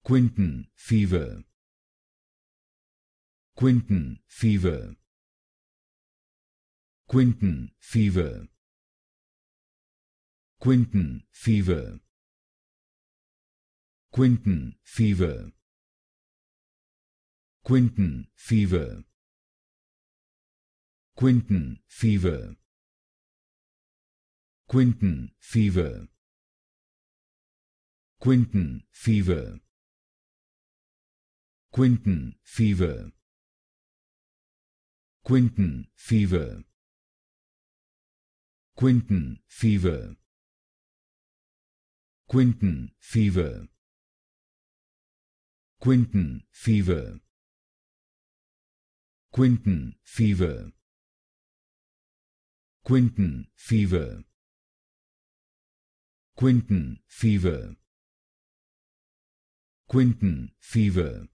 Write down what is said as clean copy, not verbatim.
Quintan Fever. Quintan Fever. Quintan Fever. Quintan Fever. Quintan Fever. Quintan Fever. Quintan Fever. Quintan Fever. Quintan Fever. Quintan Fever. Quintan Fever. Quintan Fever. Quintan Fever. Quintan Fever. Quintan Fever. Quintan Fever. Quintan Fever. Quintan Fever.